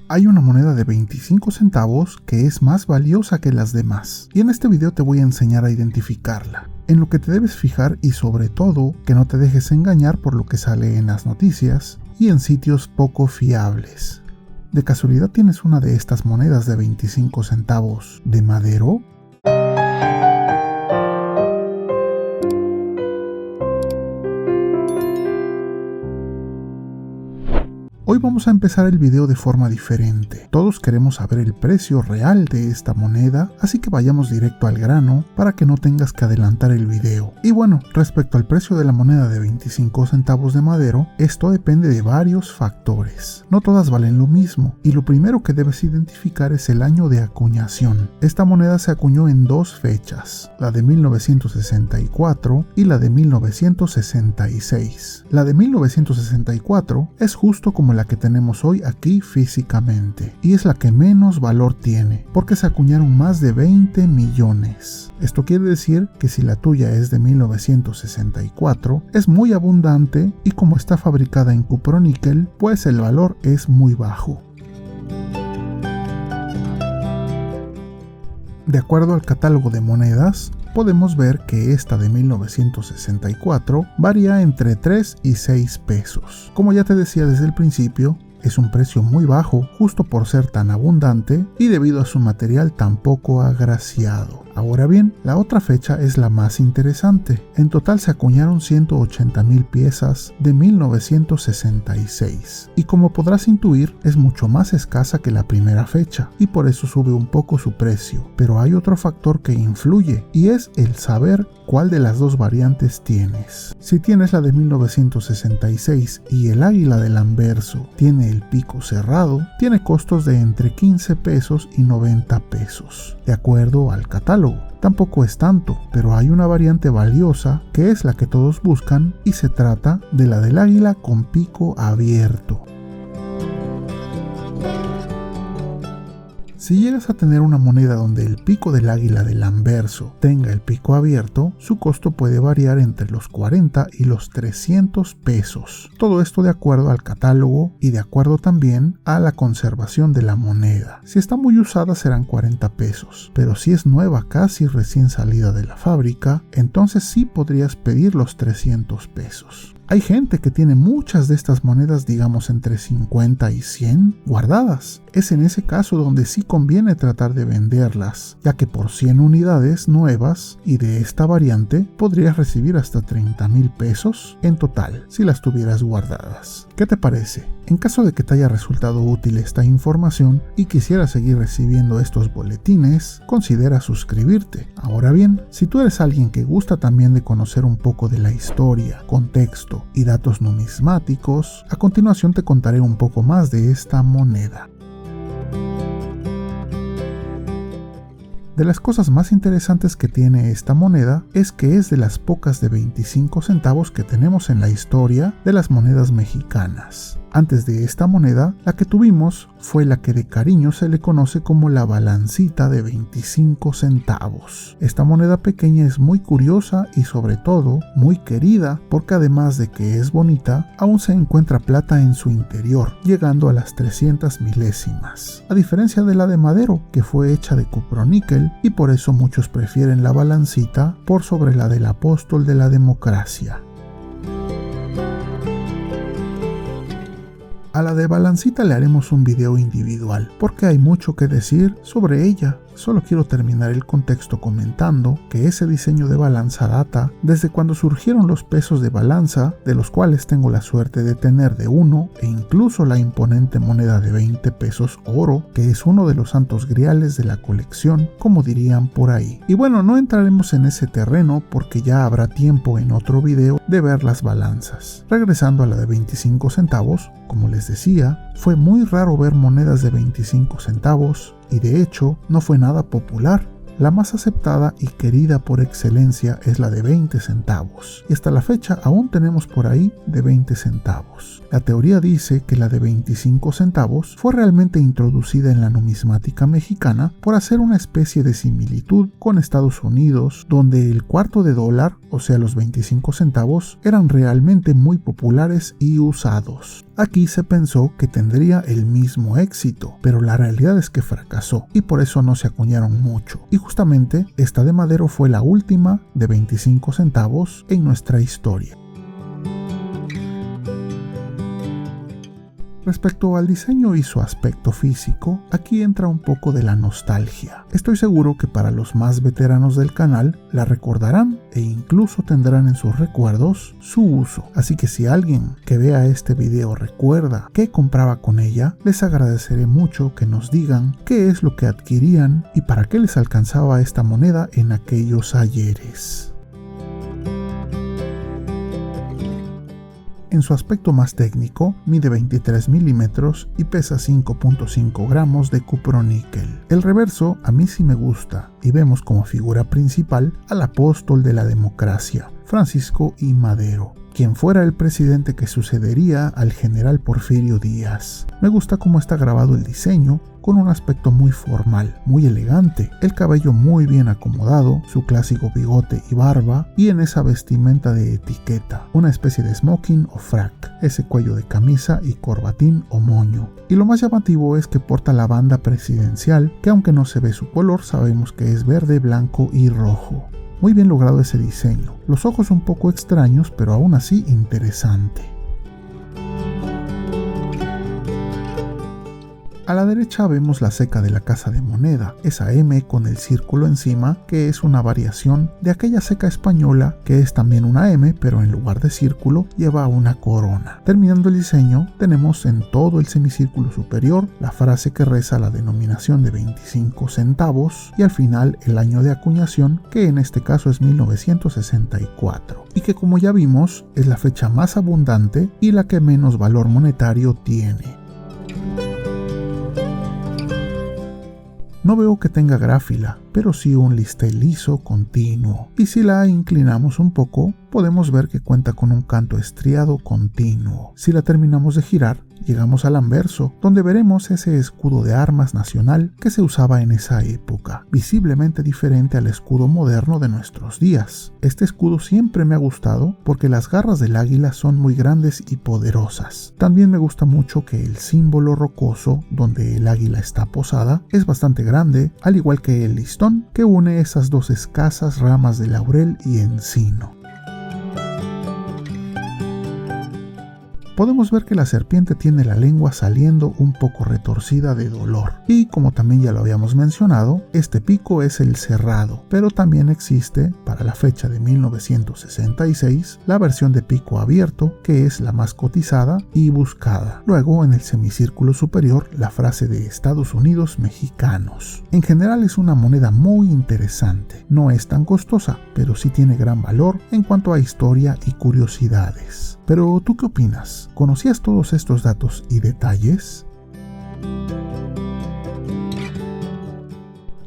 Hay una moneda de 25 centavos que es más valiosa que las demás, y en este video te voy a enseñar a identificarla, en lo que te debes fijar y sobre todo que no te dejes engañar por lo que sale en las noticias y en sitios poco fiables. ¿De casualidad tienes una de estas monedas de 25 centavos de Madero? Hoy vamos a empezar el video de forma diferente. Todos queremos saber el precio real de esta moneda, así que vayamos directo al grano para que no tengas que adelantar el video. Y bueno, respecto al precio de la moneda de 25 centavos de Madero, esto depende de varios factores. No todas valen lo mismo, y lo primero que debes identificar es el año de acuñación. Esta moneda se acuñó en dos fechas, la de 1964 y la de 1966. La de 1964 es justo como la que tenemos hoy aquí físicamente, y es la que menos valor tiene, porque se acuñaron más de 20 millones. Esto quiere decir que si la tuya es de 1964, es muy abundante y como está fabricada en cuproníquel, pues el valor es muy bajo. De acuerdo al catálogo de monedas, podemos ver que esta de 1964 varía entre 3 y 6 pesos. Como ya te decía desde el principio, es un precio muy bajo justo por ser tan abundante y debido a su material tan poco agraciado. Ahora bien, la otra fecha es la más interesante. En total se acuñaron 180,000 piezas de 1966 y como podrás intuir es mucho más escasa que la primera fecha y por eso sube un poco su precio. Pero hay otro factor que influye y es el saber cuál de las dos variantes tienes. Si tienes la de 1966 y el águila del anverso tiene el pico cerrado, tiene costos de entre 15 pesos y 90 pesos, de acuerdo al catálogo. Tampoco es tanto, pero hay una variante valiosa que es la que todos buscan y se trata de la del águila con pico abierto. Si llegas a tener una moneda donde el pico del águila del anverso tenga el pico abierto, su costo puede variar entre los 40 y los 300 pesos. Todo esto de acuerdo al catálogo y de acuerdo también a la conservación de la moneda. Si está muy usada serán 40 pesos, pero si es nueva casi recién salida de la fábrica, entonces sí podrías pedir los 300 pesos. Hay gente que tiene muchas de estas monedas, digamos entre 50 y 100 guardadas. Es en ese caso donde sí conviene tratar de venderlas, ya que por 100 unidades nuevas y de esta variante podrías recibir hasta 30,000 pesos en total si las tuvieras guardadas. ¿Qué te parece? En caso de que te haya resultado útil esta información y quisieras seguir recibiendo estos boletines, considera suscribirte. Ahora bien, si tú eres alguien que gusta también de conocer un poco de la historia, contexto y datos numismáticos, a continuación te contaré un poco más de esta moneda. De las cosas más interesantes que tiene esta moneda es que es de las pocas de 25 centavos que tenemos en la historia de las monedas mexicanas. Antes de esta moneda, la que tuvimos fue la que de cariño se le conoce como la balancita de 25 centavos. Esta moneda pequeña es muy curiosa y sobre todo muy querida porque además de que es bonita, aún se encuentra plata en su interior, llegando a las 300 milésimas. A diferencia de la de Madero, que fue hecha de cuproníquel y por eso muchos prefieren la balancita por sobre la del apóstol de la democracia. A la de balancita le haremos un video individual, porque hay mucho que decir sobre ella. Solo quiero terminar el contexto comentando que ese diseño de balanza data desde cuando surgieron los pesos de balanza, de los cuales tengo la suerte de tener de uno, e incluso la imponente moneda de 20 pesos oro, que es uno de los santos griales de la colección, como dirían por ahí. Y bueno, no entraremos en ese terreno porque ya habrá tiempo en otro video de ver las balanzas. Regresando a la de 25 centavos, como les decía, fue muy raro ver monedas de 25 centavos y de hecho no fue nada popular. La más aceptada y querida por excelencia es la de 20 centavos, y hasta la fecha aún tenemos por ahí de 20 centavos. La teoría dice que la de 25 centavos fue realmente introducida en la numismática mexicana por hacer una especie de similitud con Estados Unidos, donde el cuarto de dólar, o sea los 25 centavos, eran realmente muy populares y usados. Aquí se pensó que tendría el mismo éxito, pero la realidad es que fracasó y por eso no se acuñaron mucho. Y justamente esta de Madero fue la última de 25 centavos en nuestra historia. Respecto al diseño y su aspecto físico, aquí entra un poco de la nostalgia. Estoy seguro que para los más veteranos del canal la recordarán e incluso tendrán en sus recuerdos su uso. Así que si alguien que vea este video recuerda qué compraba con ella, les agradeceré mucho que nos digan qué es lo que adquirían y para qué les alcanzaba esta moneda en aquellos ayeres. En su aspecto más técnico, mide 23 milímetros y pesa 5.5 gramos de cuproníquel. El reverso a mí sí me gusta y vemos como figura principal al apóstol de la democracia, Francisco I. Madero, quien fuera el presidente que sucedería al general Porfirio Díaz. Me gusta cómo está grabado el diseño, con un aspecto muy formal, muy elegante, el cabello muy bien acomodado, su clásico bigote y barba, y en esa vestimenta de etiqueta, una especie de smoking o frac, ese cuello de camisa y corbatín o moño. Y lo más llamativo es que porta la banda presidencial, que aunque no se ve su color, sabemos que es verde, blanco y rojo. Muy bien logrado ese diseño, los ojos un poco extraños, pero aún así interesante. A la derecha vemos la ceca de la Casa de Moneda, esa M con el círculo encima, que es una variación de aquella ceca española que es también una M, pero en lugar de círculo lleva una corona. Terminando el diseño, tenemos en todo el semicírculo superior la frase que reza la denominación de 25 centavos y al final el año de acuñación, que en este caso es 1964, y que como ya vimos es la fecha más abundante y la que menos valor monetario tiene. No veo que tenga gráfila, pero sí un listel liso continuo, y si la inclinamos un poco, podemos ver que cuenta con un canto estriado continuo. Si la terminamos de girar, llegamos al anverso, donde veremos ese escudo de armas nacional que se usaba en esa época, visiblemente diferente al escudo moderno de nuestros días. Este escudo siempre me ha gustado porque las garras del águila son muy grandes y poderosas. También me gusta mucho que el símbolo rocoso, donde el águila está posada, es bastante grande, al igual que el listón que une esas dos escasas ramas de laurel y encino. Podemos ver que la serpiente tiene la lengua saliendo un poco retorcida de dolor. Y como también ya lo habíamos mencionado, este pico es el cerrado, pero también existe, para la fecha de 1966, la versión de pico abierto, que es la más cotizada y buscada. Luego, en el semicírculo superior, la frase de Estados Unidos mexicanos. En general es una moneda muy interesante. No es tan costosa, pero sí tiene gran valor en cuanto a historia y curiosidades. Pero, ¿tú qué opinas? ¿Conocías todos estos datos y detalles?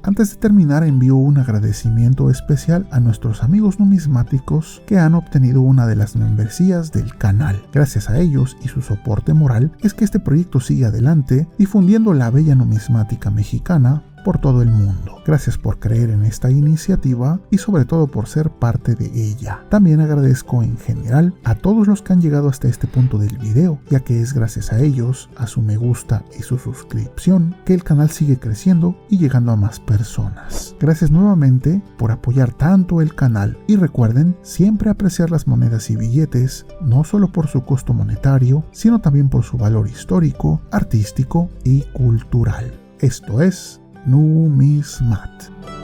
Antes de terminar, envío un agradecimiento especial a nuestros amigos numismáticos que han obtenido una de las membresías del canal. Gracias a ellos y su soporte moral es que este proyecto sigue adelante difundiendo la bella numismática mexicana por todo el mundo. Gracias por creer en esta iniciativa y sobre todo por ser parte de ella. También agradezco en general a todos los que han llegado hasta este punto del video, ya que es gracias a ellos, a su me gusta y su suscripción, que el canal sigue creciendo y llegando a más personas. Gracias nuevamente por apoyar tanto el canal y recuerden siempre apreciar las monedas y billetes, no solo por su costo monetario, sino también por su valor histórico, artístico y cultural. Esto es Numismat.